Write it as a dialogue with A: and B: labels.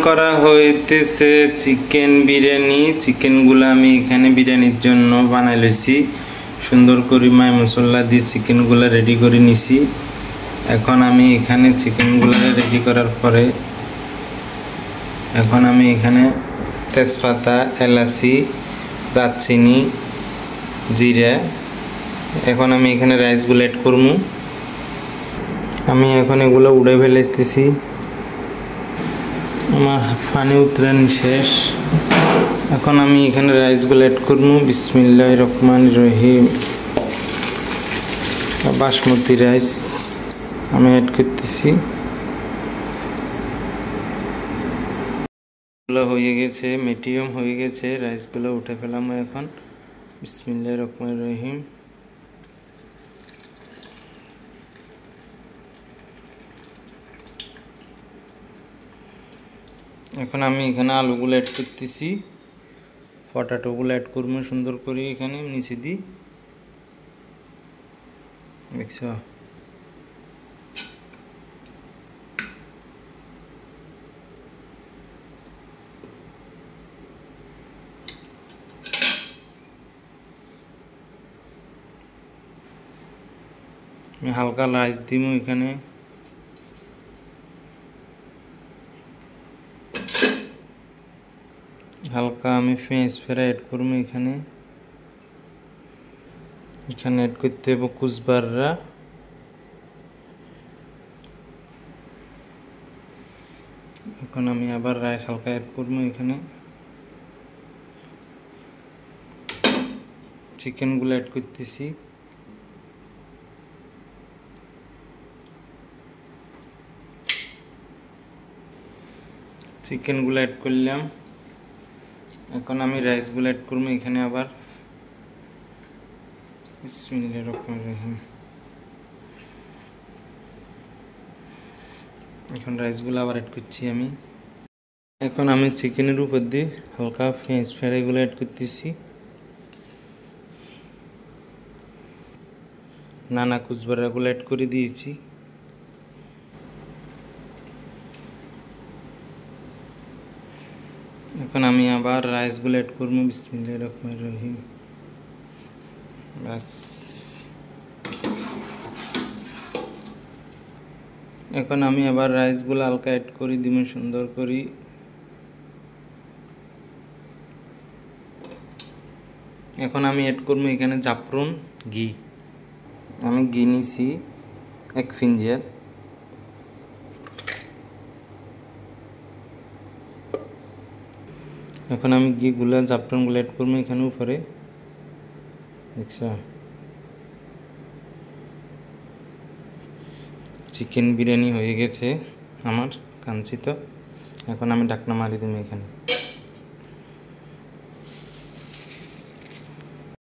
A: করা হইতেছে চিকেন বিরিয়ানি। চিকেনগুলো আমি এখানে বিরিয়ানির জন্য বানাই লইছি, সুন্দর করে মাই মশলা দিয়ে চিকেনগুলো রেডি করে নিছি। এখন আমি এখানে চিকেনগুলো রেডি করার পরে এখন আমি এখানে তেজপাতা, এলাচি, দারচিনি, জিরা, এখন আমি এখানে রাইসগুলো অ্যাড করব। আমি এখন এগুলো উড়ে ফেলেতেছি। আমার পানি উতরান শেষ। এখন আমি এখানে রাইসগুলো অ্যাড করব। বিসমিল্লাহির রহমানির রহিম। বাসমতি রাইস আমি অ্যাড করতেছি। হয়ে গেছে, মিডিয়াম হয়ে গেছে, রাইসগুলো উঠে ফেলাম এখন। বিসমিল্লাহির রহমানির রহিম। এখন আমি এখানে আলুগুলো অ্যাড করতেছি, পটাটোগুলো অ্যাড করবো সুন্দর করে এখানে নিচে দিই। দেখছো, আমি হালকা রাইস দিব এখানে। হালকা আমি ফ্রেঞ্চ ফ্রাই অ্যাড করবো এখানে। এখানে অ্যাড করতে হবে কুচবাররা। এখন আমি আবার রাইস হালকা অ্যাড করবো এখানে। চিকেনগুলো অ্যাড করতেছি। চিকেনগুলো অ্যাড করলাম। এখন আমি রাইসগুলো অ্যাড করবো এখানে আবার। বিসমিল্লাহির রহমানির রহিম। এখন রাইসগুলো আবার অ্যাড করছি আমি। এখন আমি চিকেনের উপর দিয়ে হালকা ফ্রেঞ্চ ফ্রাইগুলো অ্যাড করতেছি। নানা কুচবারাগুলো অ্যাড করে দিয়েছি। এখন আমি আবার রাইসগুলো অ্যাড করবো। বিসমিল্লাহির রহমানির রহিম। বাস, এখন আমি আবার রাইসগুলো হালকা অ্যাড করে দিব সুন্দর করে। এখন আমি অ্যাড করবো এখানে জাফরান ঘি। আমি ঘি নিছি 1 ফিঞ্জার। এখন আমি ঘিগুলো জাফরানগুলো অ্যাড করবো এখানে উপরে। দেখছো, চিকেন বিরিয়ানি হয়ে গেছে আমার কাঞ্চিত। এখন আমি ঢাকনা মারি দিব এখানে।